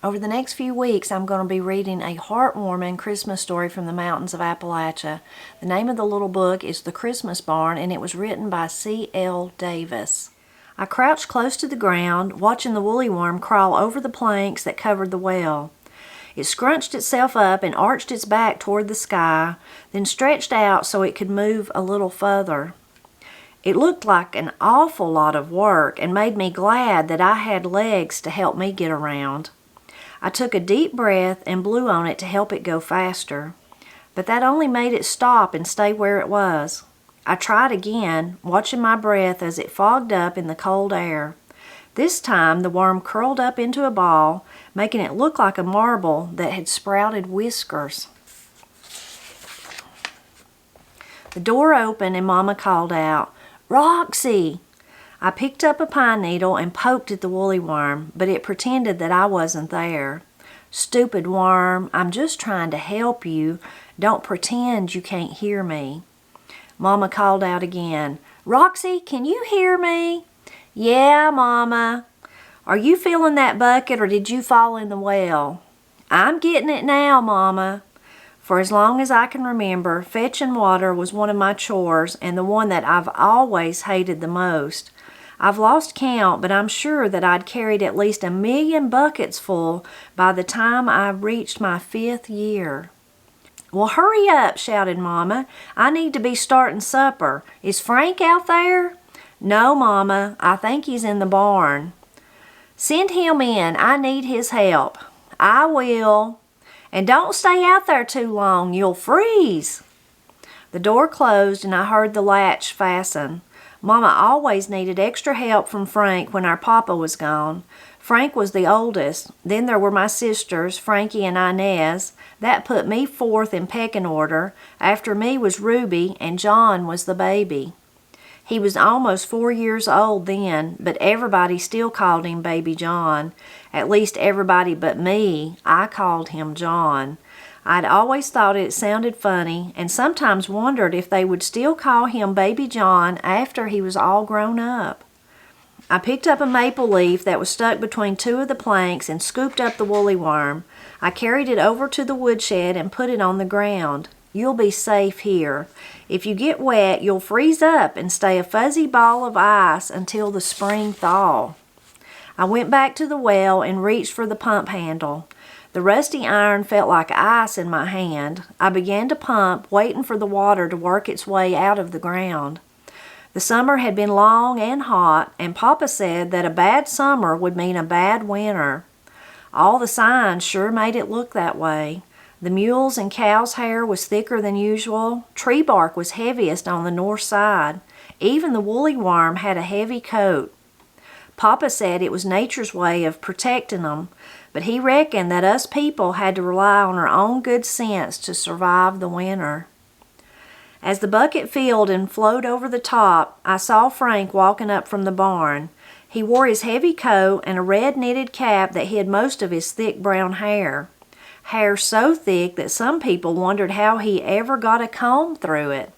Over the next few weeks, I'm going to be reading a heartwarming Christmas story from the mountains of Appalachia. The name of the little book is The Christmas Barn, and it was written by C.L. Davis. I crouched close to the ground, watching the woolly worm crawl over the planks that covered the well. It scrunched itself up and arched its back toward the sky, then stretched out so it could move a little further. It looked like an awful lot of work and made me glad that I had legs to help me get around. I took a deep breath and blew on it to help it go faster, but that only made it stop and stay where it was. I tried again, watching my breath as it fogged up in the cold air. This time the worm curled up into a ball, making it look like a marble that had sprouted whiskers. The door opened and Mama called out, "Roxy!" I picked up a pine needle and poked at the woolly worm, but it pretended that I wasn't there. "Stupid worm, I'm just trying to help you. Don't pretend you can't hear me." Mama called out again, "Roxy, can you hear me?" "Yeah, Mama." "Are you filling that bucket or did you fall in the well?" "I'm getting it now, Mama." For as long as I can remember, fetching water was one of my chores and the one that I've always hated the most. I've lost count, but I'm sure that I'd carried at least 1,000,000 buckets full by the time I reached my 5th year. "Well, hurry up," shouted Mama. "I need to be starting supper. Is Frank out there?" "No, Mama. I think he's in the barn." "Send him in. I need his help." "I will. And don't stay out there too long. You'll freeze." The door closed and I heard the latch fasten. Mama always needed extra help from Frank when our papa was gone. Frank was the oldest. Then there were my sisters, Frankie and Inez. That put me 4th in pecking order. After me was Ruby, and John was the baby. He was almost 4 years old then, but everybody still called him Baby John. At least everybody but me. I called him John. I'd always thought it sounded funny and sometimes wondered if they would still call him Baby John after he was all grown up. I picked up a maple leaf that was stuck between 2 of the planks and scooped up the woolly worm. I carried it over to the woodshed and put it on the ground. "You'll be safe here. If you get wet, you'll freeze up and stay a fuzzy ball of ice until the spring thaw." I went back to the well and reached for the pump handle. The rusty iron felt like ice in my hand. I began to pump, waiting for the water to work its way out of the ground. The summer had been long and hot, and Papa said that a bad summer would mean a bad winter. All the signs sure made it look that way. The mules' and cows' hair was thicker than usual. Tree bark was heaviest on the north side. Even the woolly worm had a heavy coat. Papa said it was nature's way of protecting them, but he reckoned that us people had to rely on our own good sense to survive the winter. As the bucket filled and flowed over the top, I saw Frank walking up from the barn. He wore his heavy coat and a red knitted cap that hid most of his thick brown hair. Hair so thick that some people wondered how he ever got a comb through it.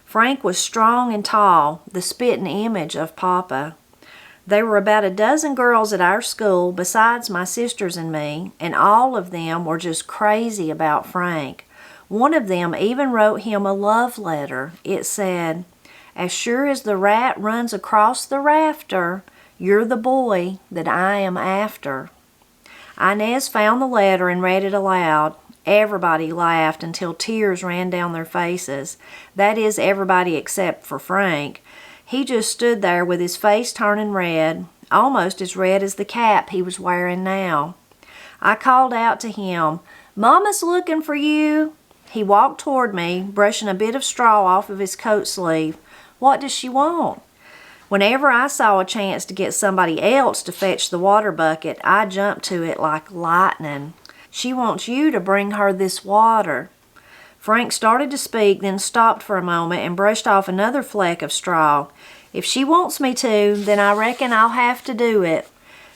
Frank was strong and tall, the spitting image of Papa. There were about a dozen girls at our school besides my sisters and me, and all of them were just crazy about Frank. One of them even wrote him a love letter. It said, "As sure as the rat runs across the rafter, you're the boy that I am after." Inez found the letter and read it aloud. Everybody laughed until tears ran down their faces. That is, everybody except for Frank. He just stood there with his face turning red, almost as red as the cap he was wearing now. I called out to him, "Mama's looking for you." He walked toward me, brushing a bit of straw off of his coat sleeve. "What does she want?" Whenever I saw a chance to get somebody else to fetch the water bucket, I jumped to it like lightning. "She wants you to bring her this water." Frank started to speak, then stopped for a moment and brushed off another fleck of straw. "If she wants me to, then I reckon I'll have to do it."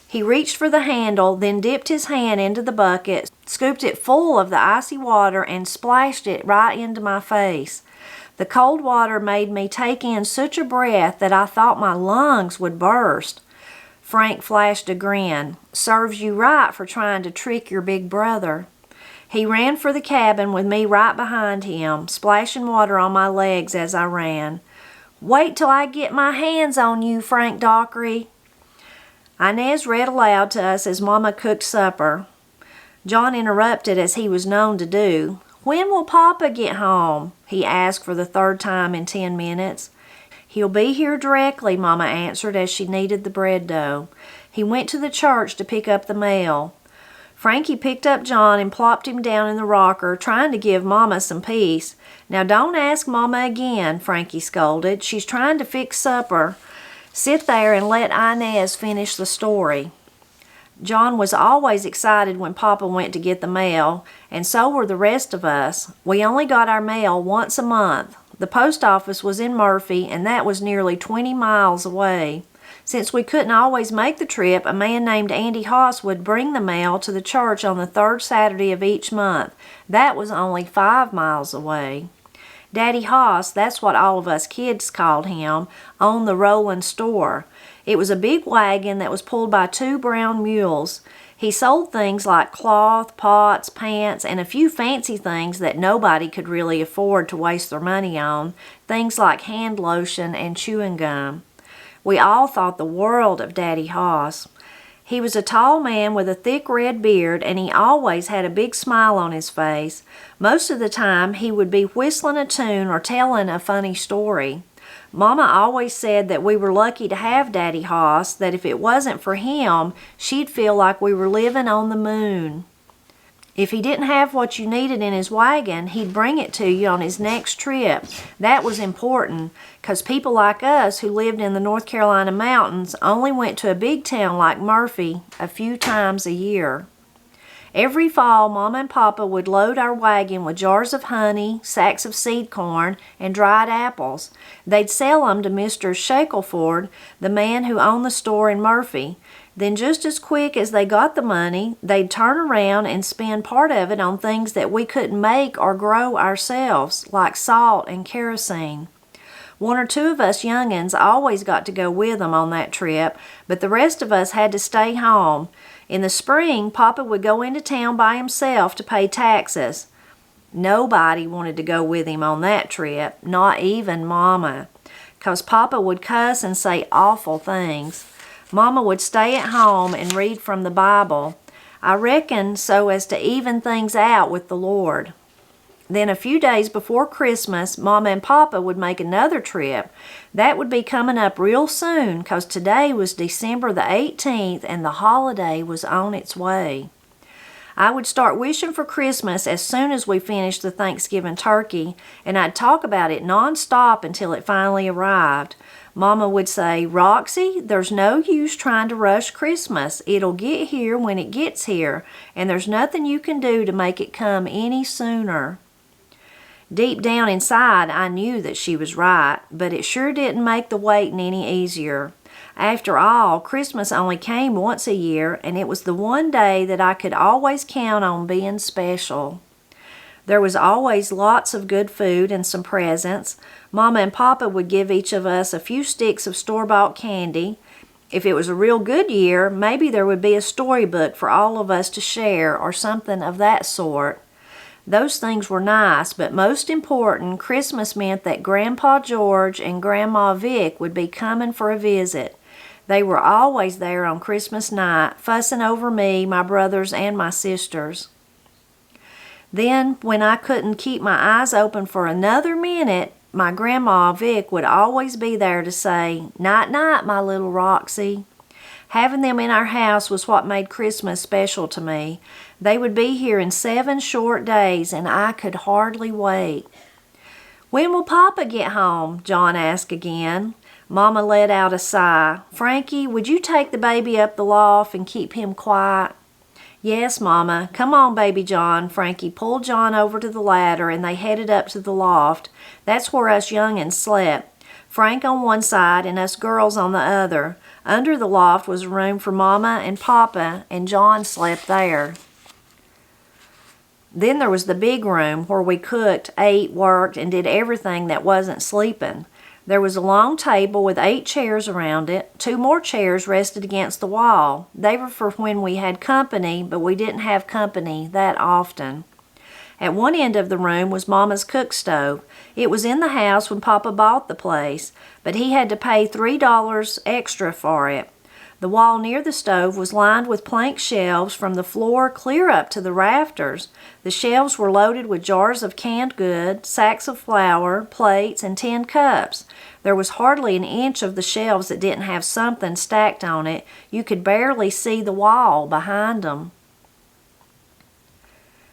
He reached for the handle, then dipped his hand into the bucket, scooped it full of the icy water, and splashed it right into my face. The cold water made me take in such a breath that I thought my lungs would burst. Frank flashed a grin. "Serves you right for trying to trick your big brother." He ran for the cabin with me right behind him, splashing water on my legs as I ran. "Wait till I get my hands on you, Frank Dockery." Inez read aloud to us as Mama cooked supper. John interrupted as he was known to do. "When will Papa get home?" he asked for the third time in 10 minutes. "He'll be here directly," Mama answered as she kneaded the bread dough. "He went to the church to pick up the mail." Frankie picked up John and plopped him down in the rocker, trying to give Mama some peace. "Now don't ask Mama again," Frankie scolded. "She's trying to fix supper. Sit there and let Inez finish the story." John was always excited when Papa went to get the mail, and so were the rest of us. We only got our mail once a month. The post office was in Murphy, and that was nearly 20 miles away. Since we couldn't always make the trip, a man named Andy Haas would bring the mail to the church on the third Saturday of each month. That was only 5 miles away. Daddy Haas, that's what all of us kids called him, owned the rolling store. It was a big wagon that was pulled by 2 brown mules. He sold things like cloth, pots, pants, and a few fancy things that nobody could really afford to waste their money on, things like hand lotion and chewing gum. We all thought the world of Daddy Haas. He was a tall man with a thick red beard, and he always had a big smile on his face. Most of the time, he would be whistling a tune or telling a funny story. Mama always said that we were lucky to have Daddy Haas, that if it wasn't for him, she'd feel like we were living on the moon. If he didn't have what you needed in his wagon, he'd bring it to you on his next trip. That was important, because people like us who lived in the North Carolina mountains only went to a big town like Murphy a few times a year. Every fall, Mama and Papa would load our wagon with jars of honey, sacks of seed corn, and dried apples. They'd sell them to Mr. Shackelford, the man who owned the store in Murphy. Then just as quick as they got the money, they'd turn around and spend part of it on things that we couldn't make or grow ourselves, like salt and kerosene. 1 or 2 of us young'uns always got to go with them on that trip, but the rest of us had to stay home. In the spring, Papa would go into town by himself to pay taxes. Nobody wanted to go with him on that trip, not even Mama, 'cause Papa would cuss and say awful things. Mama would stay at home and read from the Bible, I reckon so as to even things out with the Lord. Then a few days before Christmas, Mama and Papa would make another trip. That would be coming up real soon, 'cause today was December the 18th and the holiday was on its way. I would start wishing for Christmas as soon as we finished the Thanksgiving turkey, and I'd talk about it nonstop until it finally arrived. Mama would say, "Roxy, there's no use trying to rush Christmas. It'll get here when it gets here, and there's nothing you can do to make it come any sooner." Deep down inside, I knew that she was right, but it sure didn't make the waiting any easier. After all, Christmas only came once a year, and it was the one day that I could always count on being special. There was always lots of good food and some presents. Mama and Papa would give each of us a few sticks of store-bought candy. If it was a real good year, maybe there would be a storybook for all of us to share or something of that sort. Those things were nice, but most important, Christmas meant that Grandpa George and Grandma Vic would be coming for a visit. They were always there on Christmas night, fussing over me, my brothers, and my sisters. Then, when I couldn't keep my eyes open for another minute, my Grandma Vic would always be there to say, "Night-night, my little Roxy." Having them in our house was what made Christmas special to me. They would be here in 7 short days, and I could hardly wait. "When will Papa get home?" John asked again. Mama let out a sigh. "Frankie, would you take the baby up the loft and keep him quiet?" "Yes, Mama. Come on, baby John." Frankie pulled John over to the ladder, and they headed up to the loft. That's where us young'uns slept. Frank on one side and us girls on the other. Under the loft was a room for Mama and Papa, and John slept there. Then there was the big room where we cooked, ate, worked, and did everything that wasn't sleeping. There was a long table with 8 chairs around it. 2 more chairs rested against the wall. They were for when we had company, but we didn't have company that often. At one end of the room was Mama's cook stove. It was in the house when Papa bought the place, but he had to pay $3 extra for it. The wall near the stove was lined with plank shelves from the floor clear up to the rafters. The shelves were loaded with jars of canned goods, sacks of flour, plates, and tin cups. There was hardly an inch of the shelves that didn't have something stacked on it. You could barely see the wall behind them.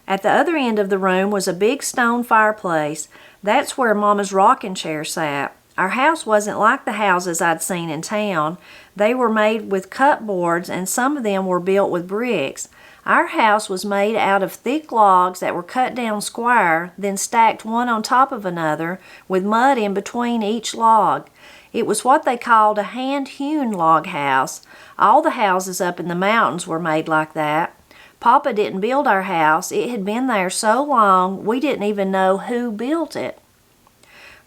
At the other end of the room was a big stone fireplace. That's where Mama's rocking chair sat. Our house wasn't like the houses I'd seen in town. They were made with cut boards, and some of them were built with bricks. Our house was made out of thick logs that were cut down square, then stacked one on top of another, with mud in between each log. It was what they called a hand-hewn log house. All the houses up in the mountains were made like that. Papa didn't build our house. It had been there so long, we didn't even know who built it.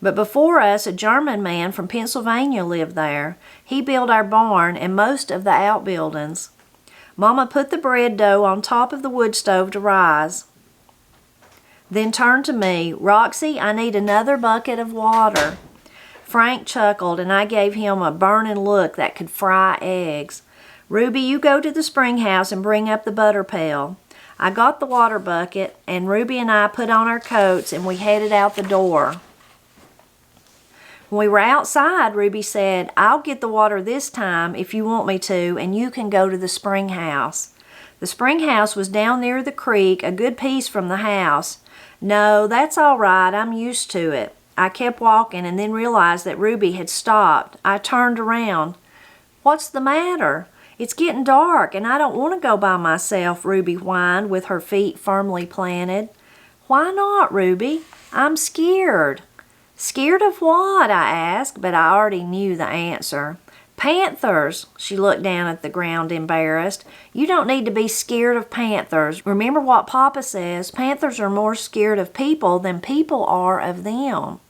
But before us, a German man from Pennsylvania lived there. He built our barn and most of the outbuildings. Mama put the bread dough on top of the wood stove to rise, then turned to me. "Roxy, I need another bucket of water." Frank chuckled, and I gave him a burning look that could fry eggs. "Ruby, you go to the spring house and bring up the butter pail." I got the water bucket, and Ruby and I put on our coats, and we headed out the door. When we were outside, Ruby said, "I'll get the water this time if you want me to, and you can go to the spring house." The spring house was down near the creek, a good piece from the house. "No, that's all right. I'm used to it." I kept walking and then realized that Ruby had stopped. I turned around. "What's the matter?" "It's getting dark, and I don't want to go by myself," Ruby whined with her feet firmly planted. "Why not, Ruby?" "I'm scared." "Scared of what?" I asked, but I already knew the answer. "Panthers." She looked down at the ground embarrassed. "You don't need to be scared of panthers. Remember what Papa says, panthers are more scared of people than people are of them."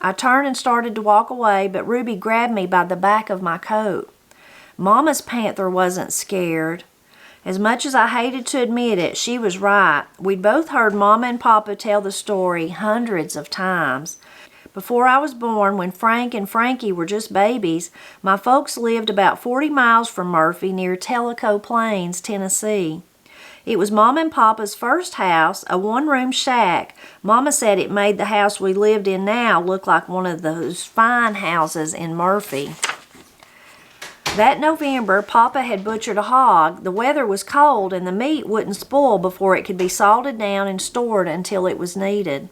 I turned and started to walk away, but Ruby grabbed me by the back of my coat. Mama's panther wasn't scared. As much as I hated to admit it, she was right. We'd both heard Mama and Papa tell the story hundreds of times. Before I was born, when Frank and Frankie were just babies, my folks lived about 40 miles from Murphy near Tellico Plains, Tennessee. It was Mama and Papa's first house, a one-room shack. Mama said it made the house we lived in now look like one of those fine houses in Murphy. That November, Papa had butchered a hog. The weather was cold and the meat wouldn't spoil before it could be salted down and stored until it was needed.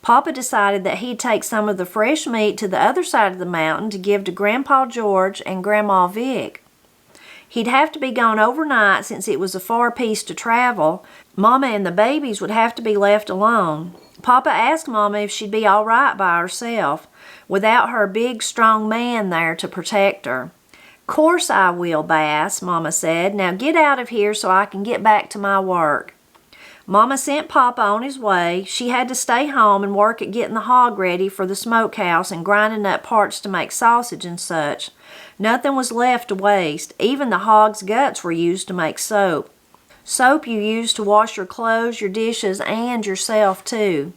Papa decided that he'd take some of the fresh meat to the other side of the mountain to give to Grandpa George and Grandma Vic. He'd have to be gone overnight since it was a far piece to travel. Mama and the babies would have to be left alone. Papa asked Mama if she'd be all right by herself, without her big, strong man there to protect her. "Course I will, Bass," Mama said. "Now get out of here so I can get back to my work." Mama sent Papa on his way. She had to stay home and work at getting the hog ready for the smokehouse and grinding up parts to make sausage and such. Nothing was left to waste. Even the hog's guts were used to make soap. Soap you use to wash your clothes, your dishes, and yourself too.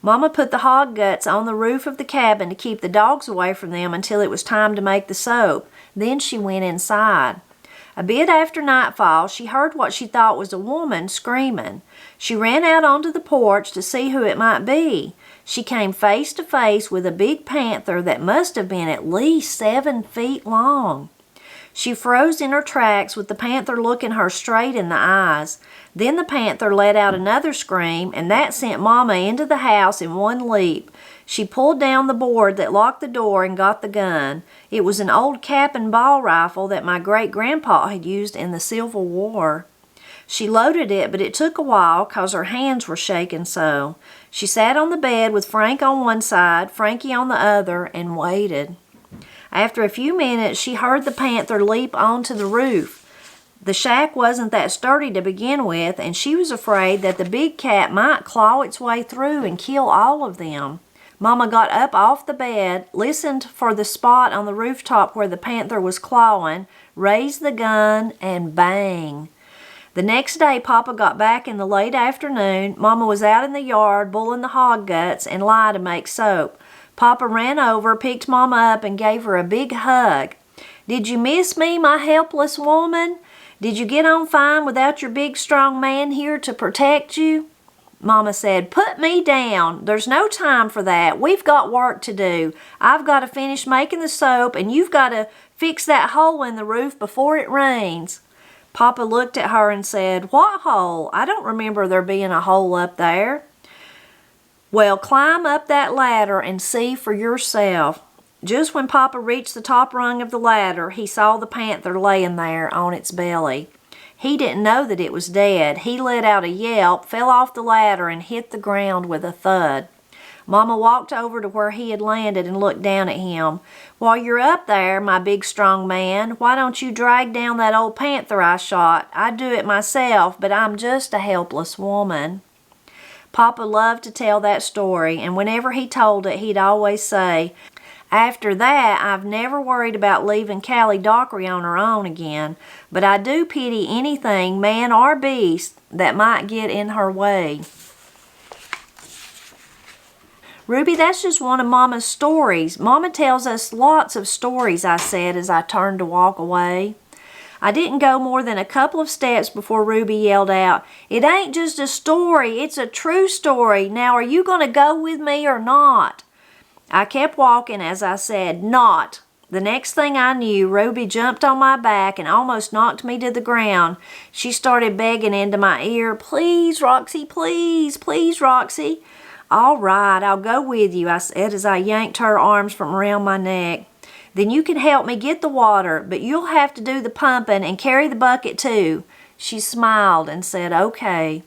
Mama put the hog guts on the roof of the cabin to keep the dogs away from them until it was time to make the soap. Then she went inside. A bit after nightfall, she heard what she thought was a woman screaming. She ran out onto the porch to see who it might be. She came face to face with a big panther that must have been at least 7 feet long. She froze in her tracks with the panther looking her straight in the eyes. Then the panther let out another scream, and that sent Mama into the house in one leap. She pulled down the board that locked the door and got the gun. It was an old cap and ball rifle that my great-grandpa had used in the Civil War. She loaded it, but it took a while 'cause her hands were shaking so. She sat on the bed with Frank on one side, Frankie on the other, and waited. After a few minutes, she heard the panther leap onto the roof. The shack wasn't that sturdy to begin with, and she was afraid that the big cat might claw its way through and kill all of them. Mama got up off the bed, listened for the spot on the rooftop where the panther was clawing, raised the gun, and bang. The next day, Papa got back in the late afternoon. Mama was out in the yard boiling the hog guts and lye to make soap. Papa ran over, picked Mama up, and gave her a big hug. "Did you miss me, my helpless woman? Did you get on fine without your big strong man here to protect you?" Mama said, "Put me down. There's no time for that. We've got work to do. I've got to finish making the soap, and you've got to fix that hole in the roof before it rains." Papa looked at her and said, "What hole? I don't remember there being a hole up there." "Well, climb up that ladder and see for yourself." Just when Papa reached the top rung of the ladder, he saw the panther laying there on its belly. He didn't know that it was dead. He let out a yelp, fell off the ladder, and hit the ground with a thud. Mama walked over to where he had landed and looked down at him. "While you're up there, my big strong man, why don't you drag down that old panther I shot? I'd do it myself, but I'm just a helpless woman." Papa loved to tell that story, and whenever he told it, he'd always say, "After that, I've never worried about leaving Callie Dockery on her own again, but I do pity anything, man or beast, that might get in her way." "Ruby, that's just one of Mama's stories. Mama tells us lots of stories," I said as I turned to walk away. I didn't go more than a couple of steps before Ruby yelled out, "It ain't just a story, it's a true story. Now are you going to go with me or not?" I kept walking as I said, "Not." The next thing I knew, Ruby jumped on my back and almost knocked me to the ground. She started begging into my ear, "Please, Roxy, please, please, Roxy." "All right, I'll go with you," I said as I yanked her arms from around my neck. "Then you can help me get the water, but you'll have to do the pumping and carry the bucket too." She smiled and said, "Okay."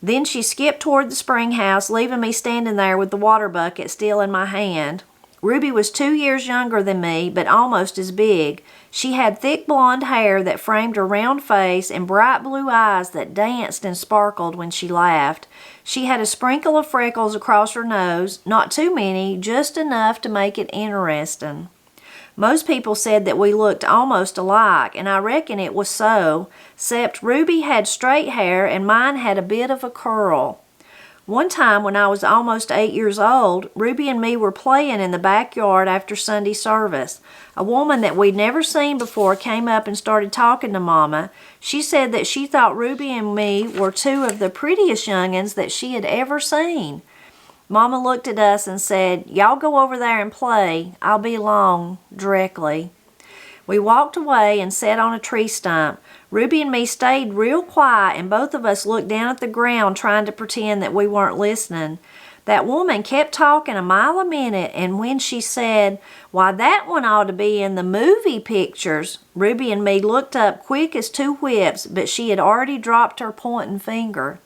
Then she skipped toward the spring house, leaving me standing there with the water bucket still in my hand. Ruby was 2 years younger than me, but almost as big. She had thick blonde hair that framed her round face and bright blue eyes that danced and sparkled when she laughed. She had a sprinkle of freckles across her nose, not too many, just enough to make it interesting. Most people said that we looked almost alike, and I reckon it was so, except Ruby had straight hair and mine had a bit of a curl. One time when I was almost 8 years old, Ruby and me were playing in the backyard after Sunday service. A woman that we'd never seen before came up and started talking to Mama. She said that she thought Ruby and me were two of the prettiest young'uns that she had ever seen. Mama looked at us and said, "Y'all go over there and play. I'll be along directly." We walked away and sat on a tree stump. Ruby and me stayed real quiet, and both of us looked down at the ground trying to pretend that we weren't listening. That woman kept talking a mile a minute, and when she said, "Why, that one ought to be in the movie pictures," Ruby and me looked up quick as two whips, but she had already dropped her pointing finger.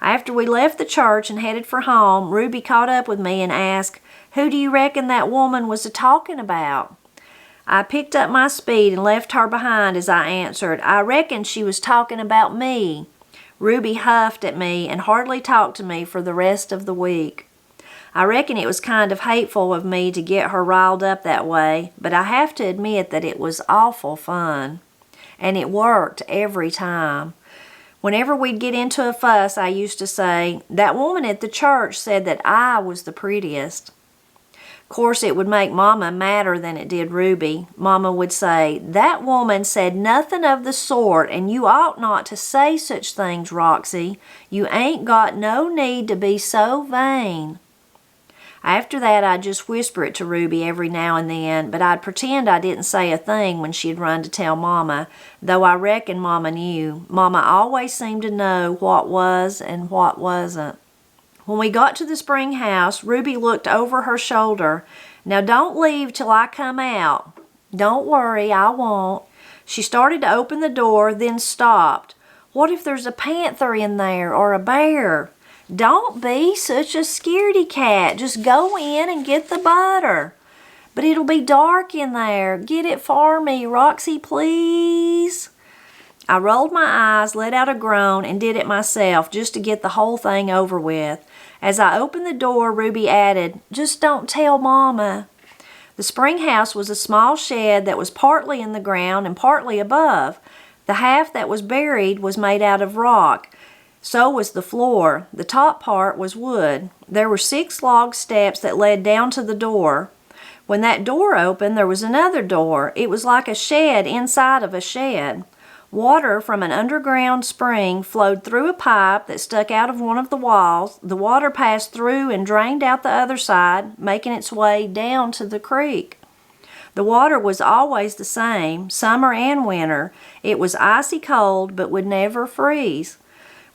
After we left the church and headed for home, Ruby caught up with me and asked, "Who do you reckon that woman was a-talking about?" I picked up my speed and left her behind as I answered, "I reckon she was talking about me." Ruby huffed at me and hardly talked to me for the rest of the week. I reckon it was kind of hateful of me to get her riled up that way, but I have to admit that it was awful fun. And it worked every time. Whenever we'd get into a fuss, I used to say, "That woman at the church said that I was the prettiest." Of course, it would make Mama madder than it did Ruby. Mama would say, "That woman said nothing of the sort, and you ought not to say such things, Roxy. You ain't got no need to be so vain." After that, I'd just whisper it to Ruby every now and then, but I'd pretend I didn't say a thing when she'd run to tell Mama, though I reckon Mama knew. Mama always seemed to know what was and what wasn't. When we got to the spring house, Ruby looked over her shoulder. "Now don't leave till I come out." "Don't worry, I won't." She started to open the door, then stopped. "What if there's a panther in there or a bear?" "Don't be such a scaredy cat. Just go in and get the butter." "But it'll be dark in there. Get it for me, Roxy, please." I rolled my eyes, let out a groan, and did it myself just to get the whole thing over with. As I opened the door, Ruby added, "Just don't tell Mama." The spring house was a small shed that was partly in the ground and partly above. The half that was buried was made out of rock. So was the floor. The top part was wood. There were 6 log steps that led down to the door. When that door opened, there was another door. It was like a shed inside of a shed. Water from an underground spring flowed through a pipe that stuck out of one of the walls. The water passed through and drained out the other side, making its way down to the creek. The water was always the same, summer and winter. It was icy cold, but would never freeze.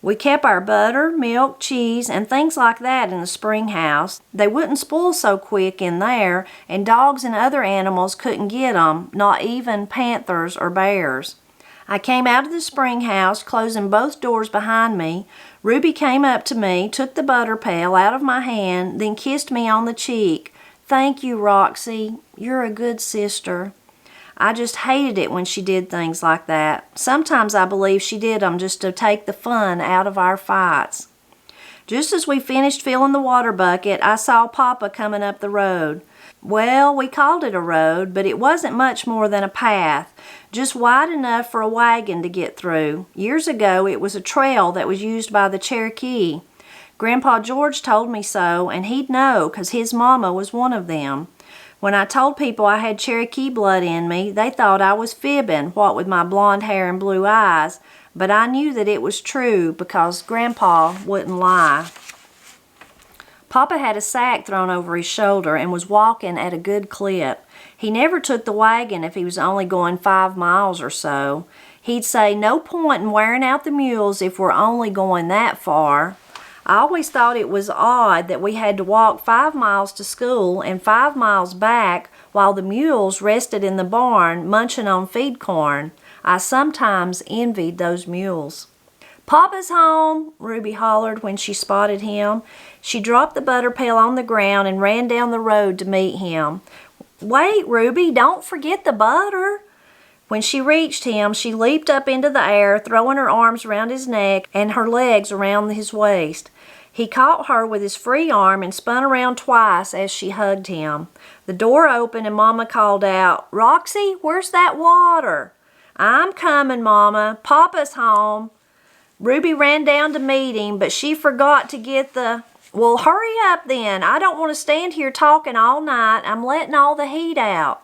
We kept our butter, milk, cheese, and things like that in the spring house. They wouldn't spoil so quick in there, and dogs and other animals couldn't get 'em, not even panthers or bears. I came out of the spring house, closing both doors behind me. Ruby came up to me, took the butter pail out of my hand, then kissed me on the cheek. "Thank you, Roxy. You're a good sister." I just hated it when she did things like that. Sometimes I believe she did them just to take the fun out of our fights. Just as we finished filling the water bucket, I saw Papa coming up the road. Well, we called it a road, but it wasn't much more than a path, just wide enough for a wagon to get through. Years ago, it was a trail that was used by the Cherokee. Grandpa George told me so, and he'd know, 'cause his mama was one of them. When I told people I had Cherokee blood in me, they thought I was fibbing, what with my blonde hair and blue eyes, but I knew that it was true because Grandpa wouldn't lie. Papa had a sack thrown over his shoulder and was walking at a good clip. He never took the wagon if he was only going 5 miles or so. He'd say, "No point in wearing out the mules if we're only going that far." I always thought it was odd that we had to walk 5 miles to school and 5 miles back while the mules rested in the barn munching on feed corn. I sometimes envied those mules. "Papa's home," Ruby hollered when she spotted him. She dropped the butter pail on the ground and ran down the road to meet him. "Wait, Ruby, don't forget the butter." When she reached him, she leaped up into the air, throwing her arms around his neck and her legs around his waist. He caught her with his free arm and spun around twice as she hugged him. The door opened and Mama called out, "Roxy, where's that water?" "I'm coming, Mama. Papa's home." Ruby ran down to meet him, but she forgot to get the... "Well, hurry up then. I don't want to stand here talking all night. I'm letting all the heat out."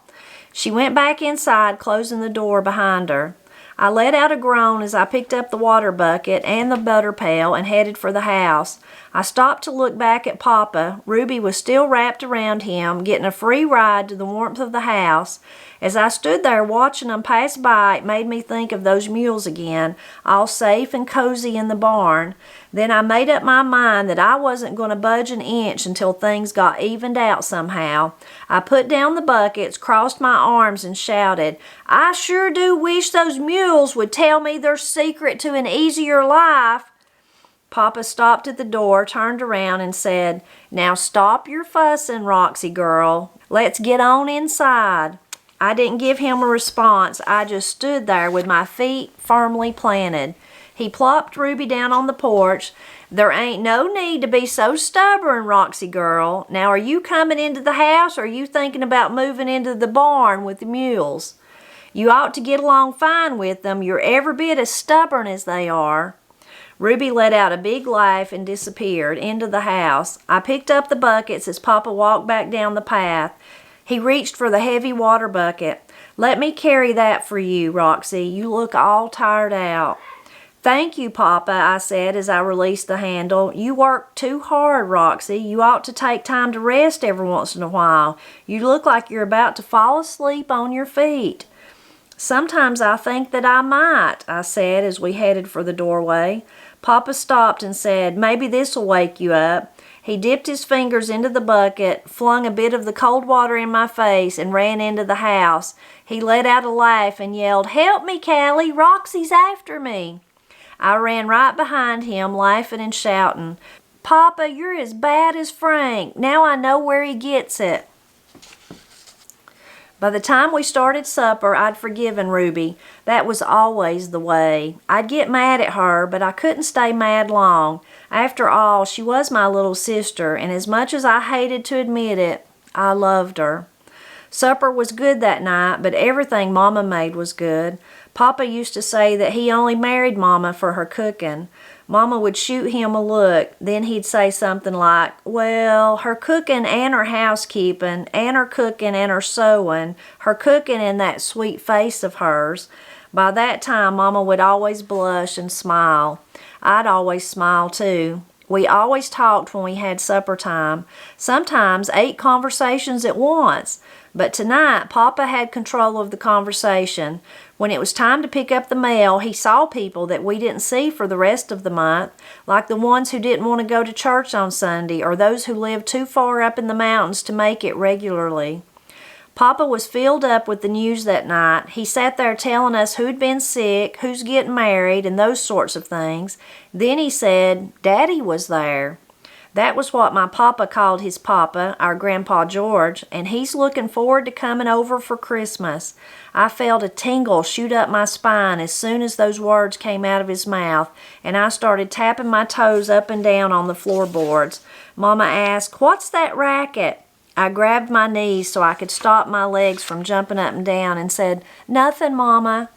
She went back inside, closing the door behind her. I let out a groan as I picked up the water bucket and the butter pail and headed for the house. I stopped to look back at Papa. Ruby was still wrapped around him, getting a free ride to the warmth of the house. As I stood there watching them pass by, it made me think of those mules again, all safe and cozy in the barn. Then I made up my mind that I wasn't going to budge an inch until things got evened out somehow. I put down the buckets, crossed my arms, and shouted, "I sure do wish those mules would tell me their secret to an easier life." Papa stopped at the door, turned around, and said, "Now stop your fussing, Roxy girl. Let's get on inside." I didn't give him a response. I just stood there with my feet firmly planted. He plopped Ruby down on the porch. "There ain't no need to be so stubborn, Roxy girl. Now are you coming into the house or are you thinking about moving into the barn with the mules? You ought to get along fine with them. You're every bit as stubborn as they are." Ruby let out a big laugh and disappeared into the house. I picked up the buckets as Papa walked back down the path. He reached for the heavy water bucket. "Let me carry that for you, Roxy. You look all tired out." "Thank you, Papa," I said as I released the handle. "You work too hard, Roxy. You ought to take time to rest every once in a while. You look like you're about to fall asleep on your feet." "Sometimes I think that I might," I said as we headed for the doorway. Papa stopped and said, "Maybe this'll wake you up." He dipped his fingers into the bucket, flung a bit of the cold water in my face, and ran into the house. He let out a laugh and yelled, "Help me, Callie! Roxy's after me!" I ran right behind him, laughing and shouting, "Papa, you're as bad as Frank. Now I know where he gets it." By the time we started supper, I'd forgiven Ruby. That was always the way. I'd get mad at her, but I couldn't stay mad long. After all, she was my little sister, and as much as I hated to admit it, I loved her. Supper was good that night, but everything Mama made was good. Papa used to say that he only married Mama for her cooking. Mama would shoot him a look, then he'd say something like, "Well, her cooking and her housekeeping, and her cooking and her sewing, her cooking and that sweet face of hers." By that time, Mama would always blush and smile. I'd always smile too. We always talked when we had supper time, sometimes 8 conversations at once. But tonight, Papa had control of the conversation. When it was time to pick up the mail, he saw people that we didn't see for the rest of the month, like the ones who didn't want to go to church on Sunday or those who lived too far up in the mountains to make it regularly. Papa was filled up with the news that night. He sat there telling us who'd been sick, who's getting married, and those sorts of things. Then he said, "Daddy was there." That was what my papa called his papa, our Grandpa George, and he's looking forward to coming over for Christmas. I felt a tingle shoot up my spine as soon as those words came out of his mouth, and I started tapping my toes up and down on the floorboards. Mama asked, "What's that racket?" I grabbed my knees so I could stop my legs from jumping up and down and said, "Nothing, Mama."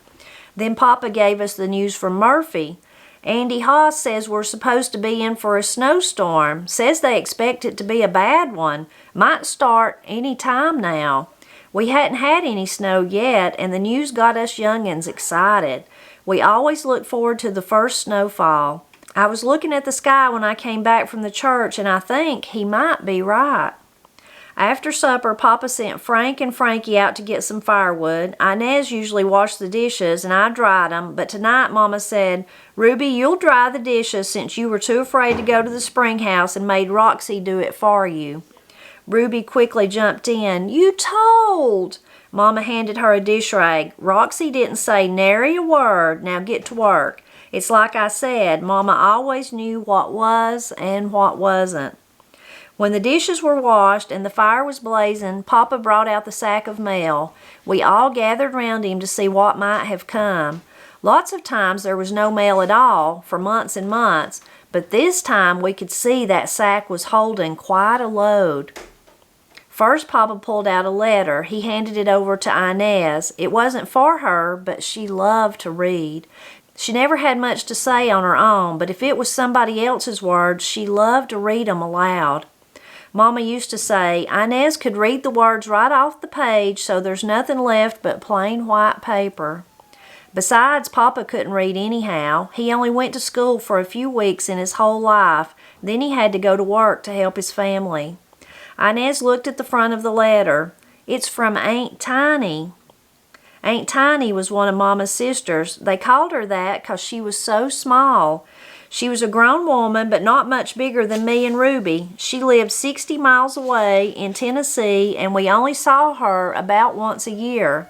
Then Papa gave us the news from Murphy. Andy Haas says we're supposed to be in for a snowstorm. Says they expect it to be a bad one. Might start any time now. We hadn't had any snow yet, and the news got us youngins excited. We always look forward to the first snowfall. I was looking at the sky when I came back from the church, and I think he might be right. After supper, Papa sent Frank and Frankie out to get some firewood. Inez usually washed the dishes, and I dried them, but tonight Mama said, "Ruby, you'll dry the dishes since you were too afraid to go to the spring house and made Roxy do it for you." Ruby quickly jumped in. "You told!" Mama handed her a dish rag. "Roxy didn't say nary a word. Now get to work." It's like I said, Mama always knew what was and what wasn't. When the dishes were washed and the fire was blazing, Papa brought out the sack of mail. We all gathered round him to see what might have come. Lots of times there was no mail at all, for months and months, but this time we could see that sack was holding quite a load. First, Papa pulled out a letter. He handed it over to Inez. It wasn't for her, but she loved to read. She never had much to say on her own, but if it was somebody else's words, she loved to read them aloud. Mama used to say, "Inez could read the words right off the page, so there's nothing left but plain white paper." Besides, Papa couldn't read anyhow. He only went to school for a few weeks in his whole life. Then he had to go to work to help his family. Inez looked at the front of the letter. "It's from Aunt Tiny." Aunt Tiny was one of Mama's sisters. They called her that because she was so small. She was a grown woman, but not much bigger than me and Ruby. She lived 60 miles away in Tennessee, and we only saw her about once a year.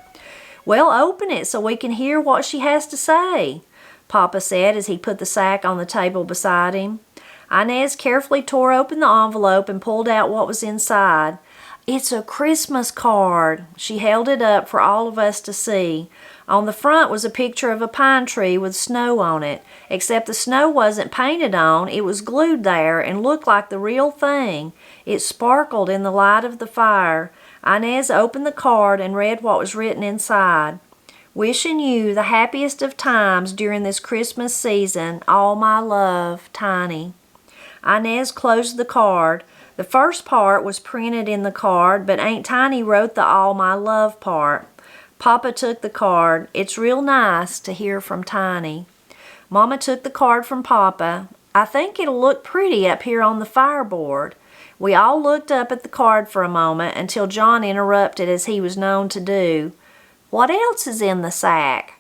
"Well, open it so we can hear what she has to say," Papa said as he put the sack on the table beside him. Inez carefully tore open the envelope and pulled out what was inside. "It's a Christmas card." She held it up for all of us to see. On the front was a picture of a pine tree with snow on it, except the snow wasn't painted on, it was glued there and looked like the real thing. It sparkled in the light of the fire. Inez opened the card and read what was written inside. "Wishing you the happiest of times during this Christmas season, all my love, Tiny." Inez closed the card. The first part was printed in the card, but Aunt Tiny wrote the all my love part. Papa took the card. "It's real nice to hear from Tiny." Mama took the card from Papa. "I think it'll look pretty up here on the fireboard." We all looked up at the card for a moment until John interrupted as he was known to do. "What else is in the sack?"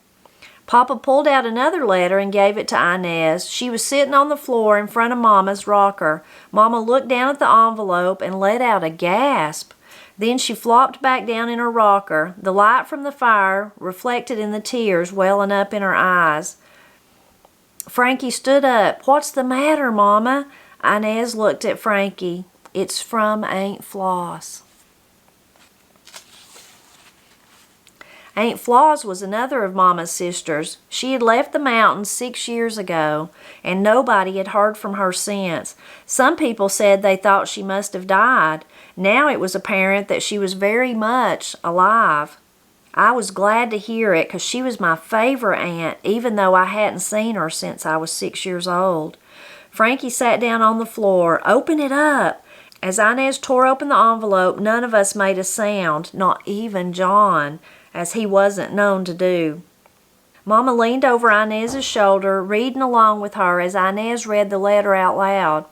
Papa pulled out another letter and gave it to Inez. She was sitting on the floor in front of Mama's rocker. Mama looked down at the envelope and let out a gasp. Then she flopped back down in her rocker, the light from the fire reflected in the tears welling up in her eyes. Frankie stood up. "What's the matter, Mama?" Inez looked at Frankie. "It's from Aunt Floss." Aunt Floss was another of Mama's sisters. She had left the mountains 6 years ago, and nobody had heard from her since. Some people said they thought she must have died. Now it was apparent that she was very much alive. I was glad to hear it, 'cause she was my favorite aunt, even though I hadn't seen her since I was 6 years old. Frankie sat down on the floor. "Open it up." As Inez tore open the envelope, none of us made a sound, not even John, as he wasn't known to do. Mama leaned over Inez's shoulder, reading along with her as Inez read the letter out loud.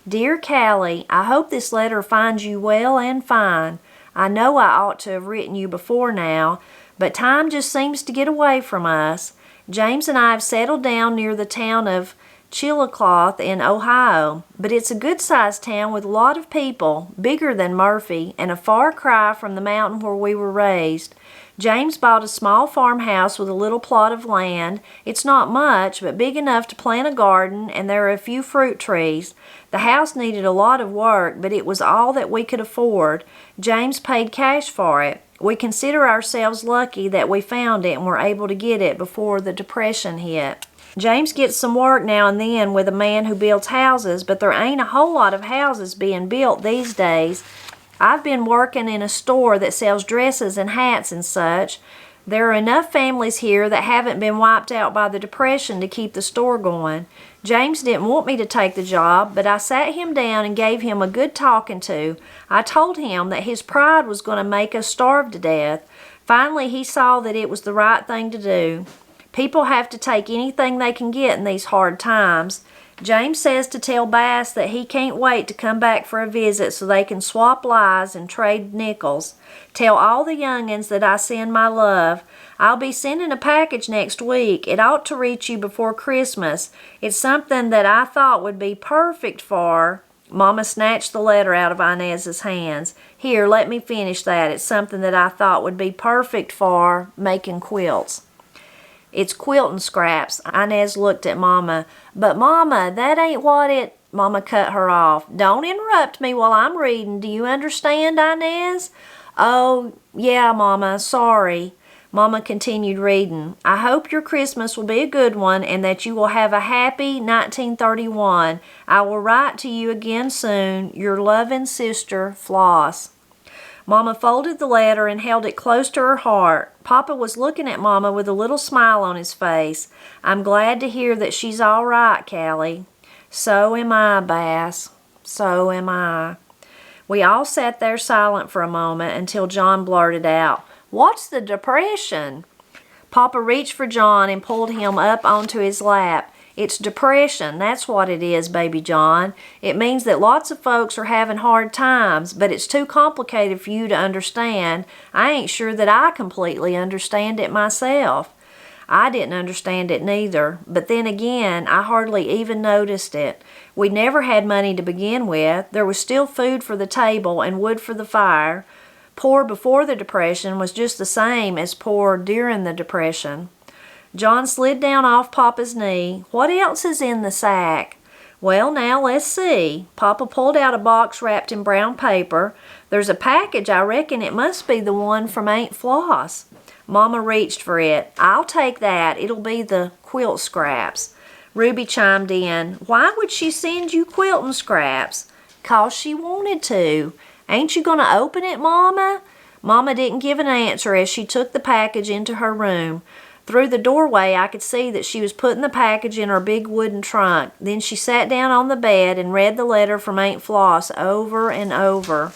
"Dear Callie, I hope this letter finds you well and fine. I know I ought to have written you before now, but time just seems to get away from us. James and I have settled down near the town of Chillicothe in Ohio, but it's a good-sized town with a lot of people, bigger than Murphy, and a far cry from the mountain where we were raised. James bought a small farmhouse with a little plot of land. It's not much, but big enough to plant a garden, and there are a few fruit trees. The house needed a lot of work, but it was all that we could afford. James paid cash for it. We consider ourselves lucky that we found it and were able to get it before the Depression hit. James gets some work now and then with a man who builds houses, but there ain't a whole lot of houses being built these days. I've been working in a store that sells dresses and hats and such. There are enough families here that haven't been wiped out by the Depression to keep the store going. James didn't want me to take the job, but I sat him down and gave him a good talking to. I told him that his pride was going to make us starve to death. Finally, he saw that it was the right thing to do. People have to take anything they can get in these hard times. James says to tell Bass that he can't wait to come back for a visit so they can swap lies and trade nickels. Tell all the young'uns that I send my love. I'll be sending a package next week. It ought to reach you before Christmas. It's something that I thought would be perfect for... Mama snatched the letter out of Inez's hands. "Here, let me finish that. It's something that I thought would be perfect for making quilts." "It's quilting scraps." Inez looked at Mama. "But Mama, that ain't what it..." Mama cut her off. "Don't interrupt me while I'm reading. Do you understand, Inez?" "Oh, yeah, Mama, sorry." Mama continued reading. "I hope your Christmas will be a good one and that you will have a happy 1931. I will write to you again soon. Your loving sister, Floss." Mama folded the letter and held it close to her heart. Papa was looking at Mama with a little smile on his face. "I'm glad to hear that she's all right, Callie." "So am I, Bass. So am I." We all sat there silent for a moment until John blurted out, "What's the Depression?" Papa reached for John and pulled him up onto his lap. "It's depression, that's what it is, baby John. It means that lots of folks are having hard times, but it's too complicated for you to understand. I ain't sure that I completely understand it myself." I didn't understand it neither, but then again, I hardly even noticed it. We never had money to begin with. There was still food for the table and wood for the fire. Poor before the Depression was just the same as poor during the Depression. John slid down off Papa's knee. "What else is in the sack?" "Well, now, let's see." Papa pulled out a box wrapped in brown paper. "There's a package. I reckon it must be the one from Aunt Floss." Mama reached for it. "I'll take that. It'll be the quilt scraps." Ruby chimed in. "Why would she send you quilting scraps?" "'Cause she wanted to." "Ain't you gonna open it, Mama?" Mama didn't give an answer as she took the package into her room. Through the doorway, I could see that she was putting the package in her big wooden trunk. Then she sat down on the bed and read the letter from Aunt Floss over and over.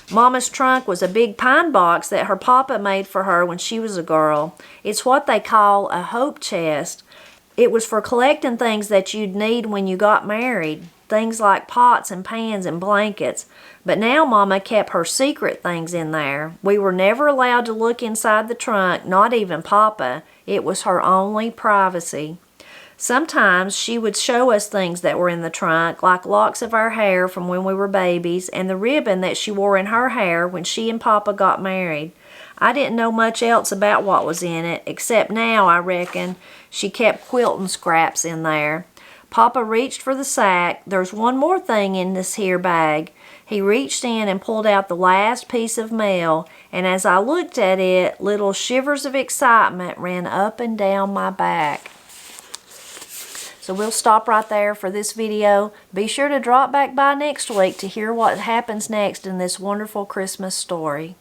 Mama's trunk was a big pine box that her papa made for her when she was a girl. It's what they call a hope chest. It was for collecting things that you'd need when you got married. Things like pots and pans and blankets. But now Mama kept her secret things in there. We were never allowed to look inside the trunk, not even Papa. It was her only privacy. Sometimes she would show us things that were in the trunk, like locks of our hair from when we were babies and the ribbon that she wore in her hair when she and Papa got married. I didn't know much else about what was in it, except now, I reckon, she kept quilting scraps in there. Papa reached for the sack. "There's one more thing in this here bag." He reached in and pulled out the last piece of mail, and as I looked at it, little shivers of excitement ran up and down my back. So we'll stop right there for this video. Be sure to drop back by next week to hear what happens next in this wonderful Christmas story.